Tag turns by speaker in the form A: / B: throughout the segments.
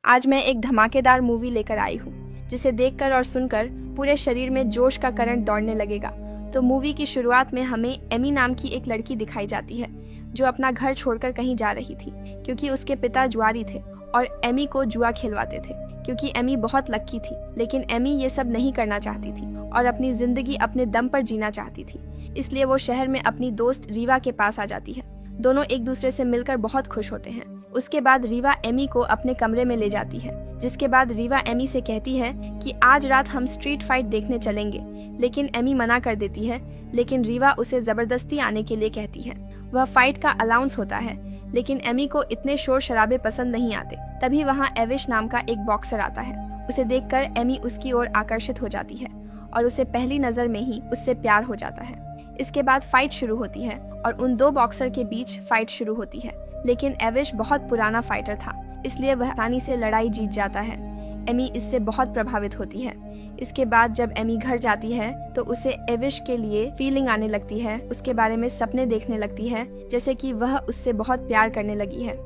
A: आज मैं एक धमाकेदार मूवी लेकर आई हूँ जिसे देखकर और सुनकर पूरे शरीर में जोश का करंट दौड़ने लगेगा। तो मूवी की शुरुआत में हमें एमी नाम की एक लड़की दिखाई जाती है जो अपना घर छोड़कर कहीं जा रही थी क्योंकि उसके पिता जुआरी थे और एमी को जुआ खिलवाते थे क्योंकि एमी बहुत लक्की थी। लेकिन एमी ये सब नहीं करना चाहती थी और अपनी जिंदगी अपने दम पर जीना चाहती थी। इसलिए वो शहर में अपनी दोस्त रीवा के पास आ जाती है। दोनों एक दूसरे से मिलकर बहुत खुश होते हैं। उसके बाद रीवा एमी को अपने कमरे में ले जाती है, जिसके बाद रीवा एमी से कहती है कि आज रात हम स्ट्रीट फाइट देखने चलेंगे। लेकिन एमी मना कर देती है, लेकिन रीवा उसे जबरदस्ती आने के लिए कहती है। वह फाइट का अनाउंस होता है, लेकिन एमी को इतने शोर शराबे पसंद नहीं आते। तभी वहाँ एविश नाम का एक बॉक्सर आता है। उसे देखकर एमी उसकी ओर आकर्षित हो जाती है और उसे पहली नजर में ही उससे प्यार हो जाता है। इसके बाद फाइट शुरू होती है और उन दो बॉक्सर के बीच फाइट शुरू होती है। लेकिन एविश बहुत पुराना फाइटर था, इसलिए वह आसानी से लड़ाई जीत जाता है। एमी इससे बहुत प्रभावित होती है। इसके बाद जब एमी घर जाती है तो उसे एविश के लिए फीलिंग आने लगती है। उसके बारे में सपने देखने लगती है, जैसे कि वह उससे बहुत प्यार करने लगी है।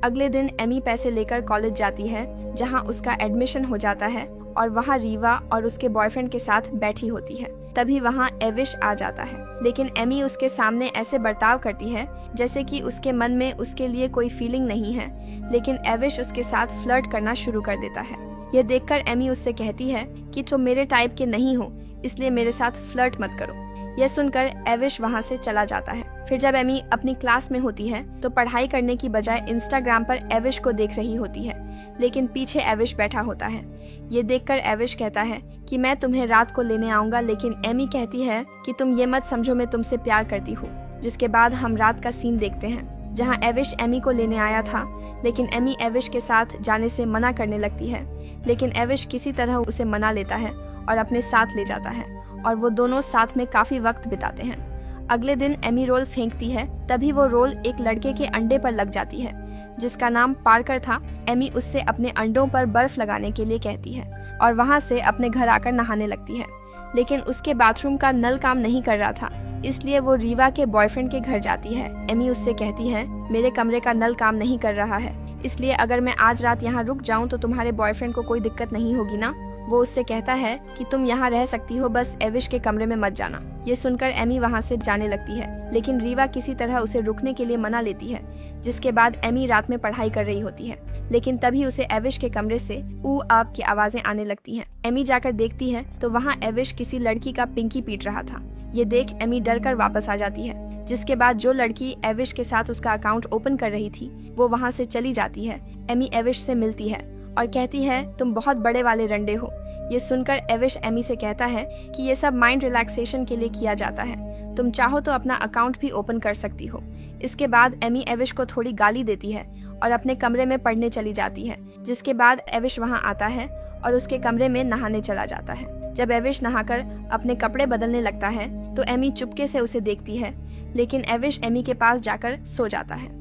A: अगले दिन एमी पैसे लेकर कॉलेज जाती है, जहां उसका एडमिशन हो जाता है और वहां रीवा और उसके बॉयफ्रेंड के साथ बैठी होती है। तभी वहां एविश आ जाता है, लेकिन एमी उसके सामने ऐसे बर्ताव करती है जैसे कि उसके मन में उसके लिए कोई फीलिंग नहीं है। लेकिन एविश उसके साथ फ्लर्ट करना शुरू कर देता है। यह देखकर एमी उससे कहती है कि तुम मेरे टाइप के नहीं हो, इसलिए मेरे साथ फ्लर्ट मत करो। यह सुनकर एविश वहां से चला जाता है। फिर जब एमी अपनी क्लास में होती है तो पढ़ाई करने की बजाय इंस्टाग्राम पर एविश को देख रही होती है, लेकिन पीछे एविश बैठा होता है। ये देखकर एविश कहता है कि मैं तुम्हें रात को लेने आऊंगा, लेकिन एमी कहती है कि तुम ये मत समझो मैं तुमसे प्यार करती हूँ। जिसके बाद हम रात का सीन देखते हैं, जहाँ एविश एमी को लेने आया था, लेकिन एमी एविश के साथ जाने से मना करने लगती है। लेकिन एविश किसी तरह उसे मना लेता है और अपने साथ ले जाता है और वो दोनों साथ में काफी वक्त बिताते हैं। अगले दिन एमी रोल फेंकती है, तभी वो रोल एक लड़के के अंडे पर लग जाती है जिसका नाम पार्कर था। एमी उससे अपने अंडों पर बर्फ लगाने के लिए कहती है और वहां से अपने घर आकर नहाने लगती है। लेकिन उसके बाथरूम का नल काम नहीं कर रहा था, इसलिए वो रीवा के बॉयफ्रेंड के घर जाती है। एमी उससे कहती है मेरे कमरे का नल काम नहीं कर रहा है, इसलिए अगर मैं आज रात यहाँ रुक जाऊँ तो तुम्हारे बॉयफ्रेंड को कोई दिक्कत नहीं होगी ना। वो उससे कहता है कि तुम यहाँ रह सकती हो, बस एविश के कमरे में मत जाना। ये सुनकर एमी वहाँ से जाने लगती है, लेकिन रीवा किसी तरह उसे रुकने के लिए मना लेती है। जिसके बाद एमी रात में पढ़ाई कर रही होती है, लेकिन तभी उसे एविश के कमरे से ऊ आप की आवाजें आने लगती हैं। एमी जाकर देखती है तो वहाँ एविश किसी लड़की का पिंकी पीट रहा था। ये देख एमी डर कर वापस आ जाती है। जिसके बाद जो लड़की एविश के साथ उसका अकाउंट ओपन कर रही थी वो वहाँ से चली जाती है। एमी एविश से मिलती है और कहती है तुम बहुत बड़े वाले रंडे हो। ये सुनकर एविश एमी से कहता है कि ये सब माइंड रिलैक्सेशन के लिए किया जाता है, तुम चाहो तो अपना अकाउंट भी ओपन कर सकती हो। इसके बाद एमी एविश को थोड़ी गाली देती है और अपने कमरे में पढ़ने चली जाती है। जिसके बाद एविश वहाँ आता है और उसके कमरे में नहाने चला जाता है। जब एविश नहाकर अपने कपड़े बदलने लगता है तो एमी चुपके से उसे देखती है, लेकिन एविश एमी के पास जाकर सो जाता है।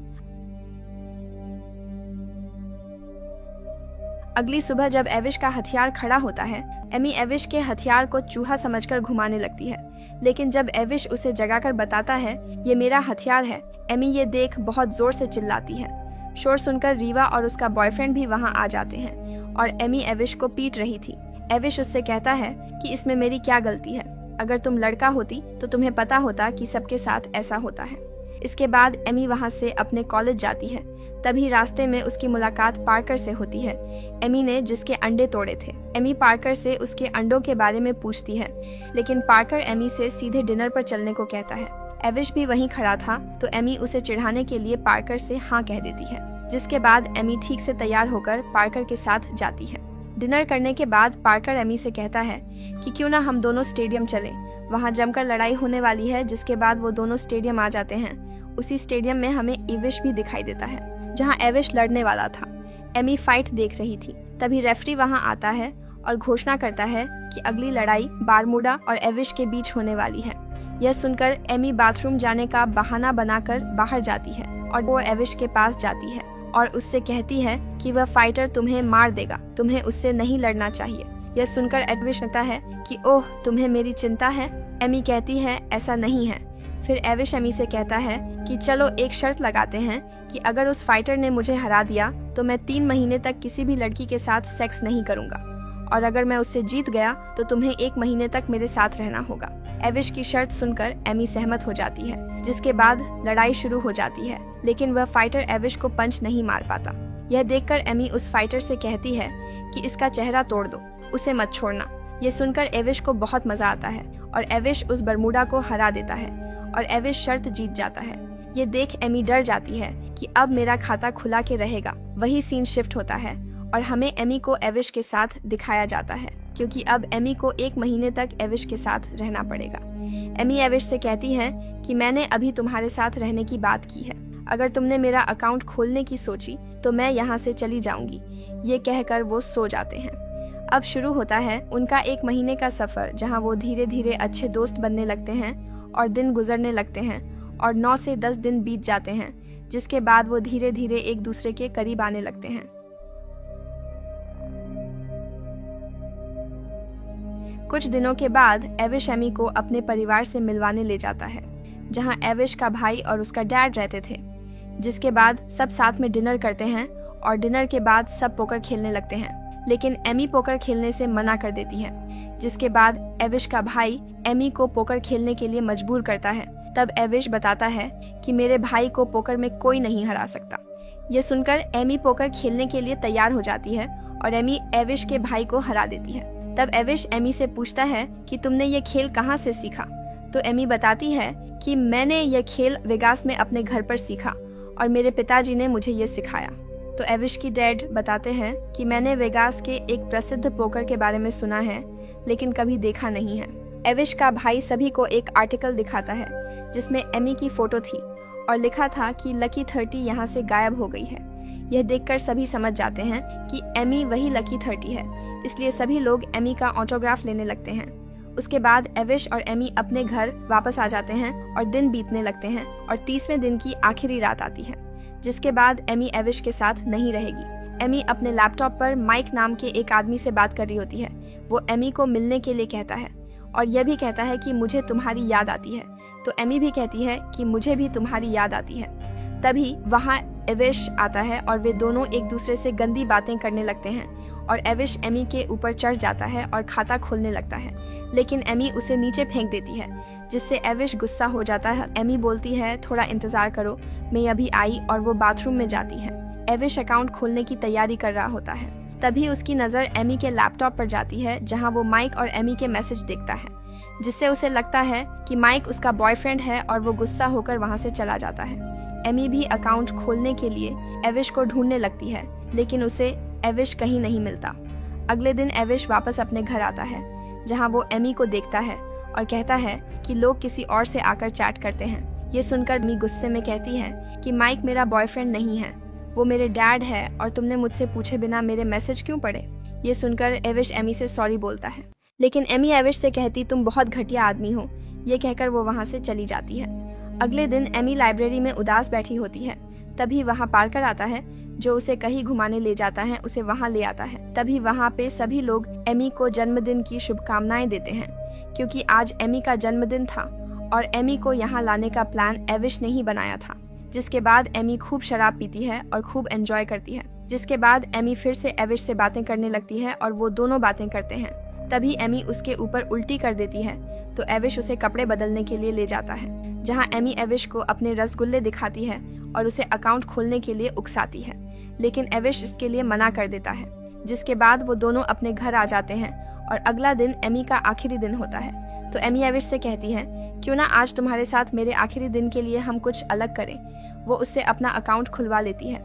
A: अगली सुबह जब एविश का हथियार खड़ा होता है, एमी एविश के हथियार को चूहा समझकर घुमाने लगती है। लेकिन जब एविश उसे जगाकर बताता है ये मेरा हथियार है, एमी ये देख बहुत जोर से चिल्लाती है। शोर सुनकर रीवा और उसका बॉयफ्रेंड भी वहां आ जाते हैं और एमी एविश को पीट रही थी। एविश उससे कहता है कि इसमें मेरी क्या गलती है, अगर तुम लड़का होती तो तुम्हें पता होता कि सबके साथ ऐसा होता है। इसके बाद एमी वहां से अपने कॉलेज जाती है। तभी रास्ते में उसकी मुलाकात पार्कर से होती है, एमी ने जिसके अंडे तोड़े थे। एमी पार्कर से उसके अंडों के बारे में पूछती है, लेकिन पार्कर एमी से सीधे डिनर पर चलने को कहता है। एविश भी वहीं खड़ा था तो एमी उसे चिढ़ाने के लिए पार्कर से हाँ कह देती है। जिसके बाद एमी ठीक से तैयार होकर पार्कर के साथ जाती है। डिनर करने के बाद पार्कर एमी से कहता है कि क्यों ना हम दोनों स्टेडियम चलें, वहाँ जमकर लड़ाई होने वाली है। जिसके बाद वो दोनों स्टेडियम आ जाते हैं। उसी स्टेडियम में हमें एविश भी दिखाई देता है, जहाँ एविश लड़ने वाला था। एमी फाइट देख रही थी। तभी रेफरी वहाँ आता है और घोषणा करता है कि अगली लड़ाई बारमूडा और एविश के बीच होने वाली है। यह सुनकर एमी बाथरूम जाने का बहाना बनाकर बाहर जाती है और वो एविश के पास जाती है और उससे कहती है कि वह फाइटर तुम्हें मार देगा, तुम्हें उससे नहीं लड़ना चाहिए। यह सुनकर एविश कहता है कि ओह तुम्हें मेरी चिंता है। एमी कहती है ऐसा नहीं है, फिर एविश एमी से कहता है कि चलो एक शर्त लगाते हैं कि अगर उस फाइटर ने मुझे हरा दिया तो मैं 3 महीने तक किसी भी लड़की के साथ सेक्स नहीं करूंगा, और अगर मैं उससे जीत गया तो तुम्हें 1 महीने तक मेरे साथ रहना होगा। एविश की शर्त सुनकर एमी सहमत हो जाती है, जिसके बाद लड़ाई शुरू हो जाती है, लेकिन वह फाइटर एविश को पंच नहीं मार पाता। यह देखकर एमी उस फाइटर से कहती है कि इसका चेहरा तोड़ दो, उसे मत छोड़ना। ये सुनकर एविश को बहुत मजा आता है और एविश उस बरमूडा को हरा देता है और एविश शर्त जीत जाता है। ये देख एमी डर जाती है कि अब मेरा खाता खुला के रहेगा। वही सीन शिफ्ट होता है और हमें एमी को एविश के साथ दिखाया जाता है, क्योंकि अब एमी को 1 महीने तक एविश के साथ रहना पड़ेगा। एमी एविश से कहती है कि मैंने अभी तुम्हारे साथ रहने की बात की है, अगर तुमने मेरा अकाउंट खोलने की सोची तो मैं यहाँ से चली जाऊंगी। ये कहकर वो सो जाते हैं। अब शुरू होता है उनका 1 महीने का सफर, जहाँ वो धीरे धीरे अच्छे दोस्त बनने लगते हैं और दिन गुजरने लगते हैं और 9 से 10 दिन बीत जाते हैं, जिसके बाद वो धीरे धीरे एक दूसरे के करीब आने लगते हैं। कुछ दिनों के बाद एविश एमी को अपने परिवार से मिलवाने ले जाता है, जहां एविश का भाई और उसका डैड रहते थे। जिसके बाद सब साथ में डिनर करते हैं और डिनर के बाद सब पोकर खेलने लगते हैं, लेकिन एमी पोकर खेलने से मना कर देती है। जिसके बाद एविश का भाई एमी को पोकर खेलने के लिए मजबूर करता है। तब एविश बताता है कि मेरे भाई को पोकर में कोई नहीं हरा सकता। ये सुनकर एमी पोकर खेलने के लिए तैयार हो जाती है और एमी एविश के भाई को हरा देती है। तब एविश एमी से पूछता है कि तुमने ये खेल कहाँ से सीखा? तो एमी बताती है कि मैंने ये खेल वेगास में अपने घर पर सीखा और मेरे पिताजी ने मुझे ये सिखाया। तो एविश की डैड बताते हैं कि मैंने वेगास के एक प्रसिद्ध पोकर के बारे में सुना है, लेकिन कभी देखा नहीं है। एविश का भाई सभी को एक आर्टिकल दिखाता है जिसमें एमी की फोटो थी और लिखा था कि लकी 30 यहाँ से गायब हो गई है। यह देखकर सभी समझ जाते हैं कि एमी वही लकी 30 है, इसलिए सभी लोग एमी का ऑटोग्राफ लेने लगते हैं। उसके बाद एविश और एमी अपने घर वापस आ जाते हैं और दिन बीतने लगते हैं और 30वें दिन की आखिरी रात आती है, जिसके बाद एमी एविश के साथ नहीं रहेगी। एमी अपने लैपटॉप पर माइक नाम के एक आदमी से बात कर रही होती है। वो एमी को मिलने के लिए कहता है और यह भी कहता है कि मुझे तुम्हारी याद आती है। तो एमी भी कहती है कि मुझे भी तुम्हारी याद आती है। तभी वहाँ एविश आता है और वे दोनों एक दूसरे से गंदी बातें करने लगते हैं और एविश एमी के ऊपर चढ़ जाता है और खाता खोलने लगता है, लेकिन एमी उसे नीचे फेंक देती है, जिससे एविश गुस्सा हो जाता है। एमी बोलती है थोड़ा इंतजार करो, मैं अभी आई, और वो बाथरूम में जाती है। एविश अकाउंट खोलने की तैयारी कर रहा होता है। तभी उसकी नज़र एमी के लैपटॉप पर जाती है, जहां वो माइक और एमी के मैसेज देखता है, जिससे उसे लगता है कि माइक उसका बॉयफ्रेंड है और वो गुस्सा होकर वहां से चला जाता है। एमी भी अकाउंट खोलने के लिए एविश को ढूंढने लगती है, लेकिन उसे एविश कहीं नहीं मिलता। अगले दिन एविश वापस अपने घर आता है, जहां वो एमी को देखता है और कहता है कि लोग किसी और से आकर चैट करते हैं। ये सुनकर एमी गुस्से में कहती है कि माइक मेरा बॉयफ्रेंड नहीं है, वो मेरे डैड है और तुमने मुझसे पूछे बिना मेरे मैसेज क्यों पढ़े। ये सुनकर एविश एमी से सॉरी बोलता है, लेकिन एमी एविश से कहती तुम बहुत घटिया आदमी हो। ये कहकर वो वहाँ से चली जाती है। अगले दिन एमी लाइब्रेरी में उदास बैठी होती है। तभी वहाँ पार्कर आता है, जो उसे कहीं घुमाने ले जाता है, उसे वहाँ ले आता है। तभी वहाँ पे सभी लोग एमी को जन्मदिन की शुभकामनाएं देते हैं, क्योंकि आज एमी का जन्मदिन था और एमी को यहाँ लाने का प्लान एविश ने ही बनाया था। जिसके बाद एमी खूब शराब पीती है और खूब एंजॉय करती है। जिसके बाद एमी फिर से एविश से बातें करने लगती है और वो दोनों बातें करते हैं। तभी एमी उसके ऊपर उल्टी कर देती है, तो एविश उसे कपड़े बदलने के लिए ले जाता है, जहाँ एमी एविश को अपने रसगुल्ले दिखाती है और उसे अकाउंट खोलने के लिए उकसाती है, लेकिन एविश इसके लिए मना कर देता है। जिसके बाद वो दोनों अपने घर आ जाते हैं और अगला दिन एमी का आखिरी दिन होता है। तो एमी एविश से कहती है क्यों ना आज तुम्हारे साथ मेरे आखिरी दिन के लिए हम कुछ अलग करें। वो उससे अपना अकाउंट खुलवा लेती है।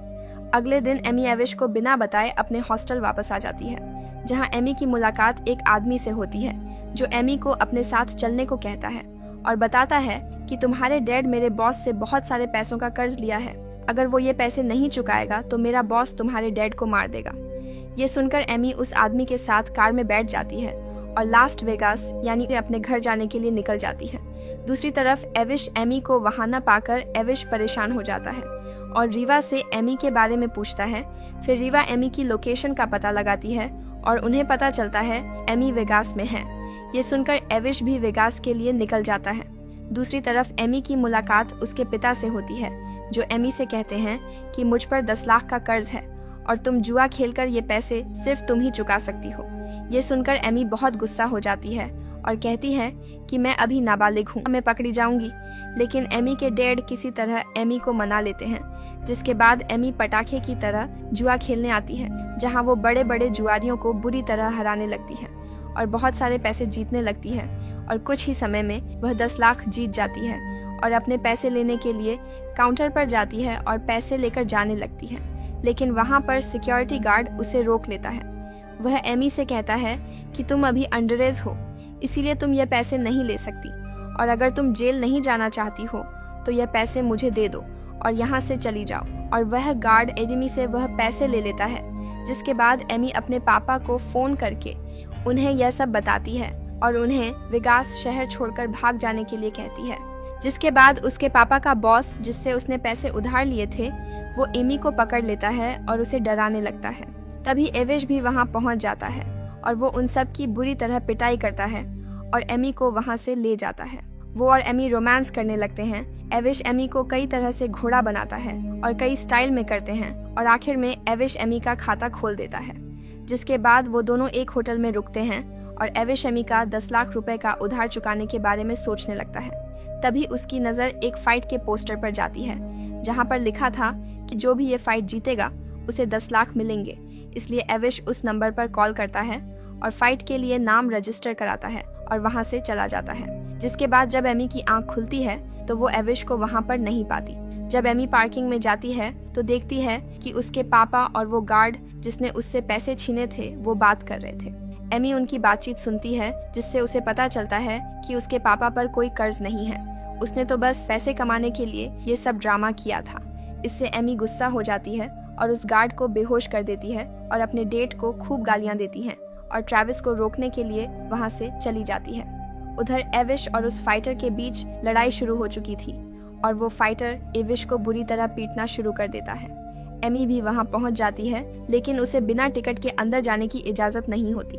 A: अगले दिन एमी एविश को बिना बताए अपने हॉस्टल वापस आ जाती है, जहां एमी की मुलाकात एक आदमी से होती है, जो एमी को अपने साथ चलने को कहता है और बताता है कि तुम्हारे डैड मेरे बॉस से बहुत सारे पैसों का कर्ज लिया है, अगर वो ये पैसे नहीं चुकाएगा तो मेरा बॉस तुम्हारे डैड को मार देगा। ये सुनकर एमी उस आदमी के साथ कार में बैठ जाती है और लास्ट वेगास यानी अपने घर जाने के लिए निकल जाती है। दूसरी तरफ एविश एमी को वहां न पाकर एविश परेशान हो जाता है और रीवा से एमी के बारे में पूछता है। फिर रीवा एमी की लोकेशन का पता लगाती है और उन्हें पता चलता है एमी वेगास में है। ये सुनकर एविश भी वेगास के लिए निकल जाता है। दूसरी तरफ एमी की मुलाकात उसके पिता से होती है, जो एमी से कहते हैं कि मुझ पर 10 लाख का कर्ज है और तुम जुआ खेलकर ये पैसे सिर्फ तुम ही चुका सकती हो। ये सुनकर एमी बहुत गुस्सा हो जाती है और कहती है कि मैं अभी नाबालिग हूँ, मैं पकड़ी जाऊंगी। लेकिन एमी के डैड किसी तरह एमी को मना लेते हैं, जिसके बाद एमी पटाखे की तरह जुआ खेलने आती है, जहाँ वो बड़े बड़े जुआरियों को बुरी तरह हराने लगती है और बहुत सारे पैसे जीतने लगती है और कुछ ही समय में वह 10 लाख जीत जाती है और अपने पैसे लेने के लिए काउंटर पर जाती है और पैसे लेकर जाने लगती है। लेकिन वहाँ पर सिक्योरिटी गार्ड उसे रोक लेता है। वह एमी से कहता है कि तुम अभी अंडरएज हो, इसीलिए तुम ये पैसे नहीं ले सकती, और अगर तुम जेल नहीं जाना चाहती हो तो यह पैसे मुझे दे दो और यहाँ से चली जाओ। और वह गार्ड एमी से वह पैसे ले लेता है, जिसके बाद एमी अपने पापा को फ़ोन करके उन्हें यह सब बताती है और उन्हें वेगास शहर छोड़कर भाग जाने के लिए कहती है। जिसके बाद उसके पापा का बॉस, जिससे उसने पैसे उधार लिए थे, वो एमी को पकड़ लेता है और उसे डराने लगता है। तभी एविश भी वहाँ पहुँच जाता है और वो उन सब की बुरी तरह पिटाई करता है और एमी को वहाँ से ले जाता है। वो और एमी रोमांस करने लगते हैं। एविश एमी को कई तरह से घोड़ा बनाता है और कई स्टाइल में करते हैं और आखिर में एविश एमी का खाता खोल देता है। जिसके बाद वो दोनों एक होटल में रुकते हैं और एविश एमी का 10 लाख रुपए का उधार चुकाने के बारे में सोचने लगता है। तभी उसकी नज़र एक फाइट के पोस्टर पर जाती है, जहाँ पर लिखा था कि जो भी ये फाइट जीतेगा उसे 10 लाख मिलेंगे। इसलिए एविश उस नंबर पर कॉल करता है और फाइट के लिए नाम रजिस्टर कराता है और वहाँ से चला जाता है। जिसके बाद जब एमी की आंख खुलती है तो वो एविश को वहाँ पर नहीं पाती। जब एमी पार्किंग में जाती है तो देखती है कि उसके पापा और वो गार्ड जिसने उससे पैसे छीने थे वो बात कर रहे थे। एमी उनकी बातचीत सुनती है, जिससे उसे पता चलता है कि उसके पापा पर कोई कर्ज नहीं है, उसने तो बस पैसे कमाने के लिए ये सब ड्रामा किया था। इससे एमी गुस्सा हो जाती है और उस गार्ड को बेहोश कर देती है और अपने डेट को खूब गालियां देती है और ट्रैविस को रोकने के लिए वहां से चली जाती है। उधर एविश और उस फाइटर के बीच लड़ाई शुरू हो चुकी थी और वो फाइटर एविश को बुरी तरह पीटना शुरू कर देता है। एमी भी वहां पहुंच जाती है, लेकिन उसे बिना टिकट के अंदर जाने की इजाजत नहीं होती।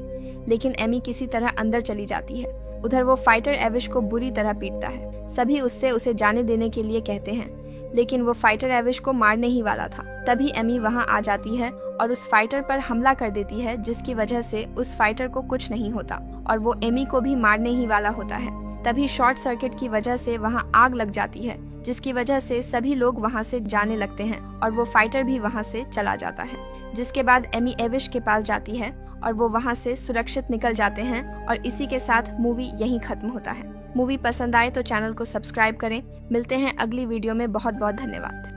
A: लेकिन एमी किसी तरह अंदर चली जाती है। उधर वो फाइटर एविश को बुरी तरह पीटता है। सभी उससे उसे जाने देने के लिए कहते हैं, लेकिन वो फाइटर एविश को मारने ही वाला था। तभी एमी वहां आ जाती है और उस फाइटर पर हमला कर देती है, जिसकी वजह से उस फाइटर को कुछ नहीं होता और वो एमी को भी मारने ही वाला होता है। तभी शॉर्ट सर्किट की वजह से वहां आग लग जाती है, जिसकी वजह से सभी लोग वहां से जाने लगते हैं और वो फाइटर भी वहां से चला जाता है। जिसके बाद एमी एविश के पास जाती है और वो वहां से सुरक्षित निकल जाते हैं और इसी के साथ मूवी यहीं खत्म होता है। मूवी पसंद आए तो चैनल को सब्सक्राइब करें। मिलते हैं अगली वीडियो में। बहुत बहुत धन्यवाद।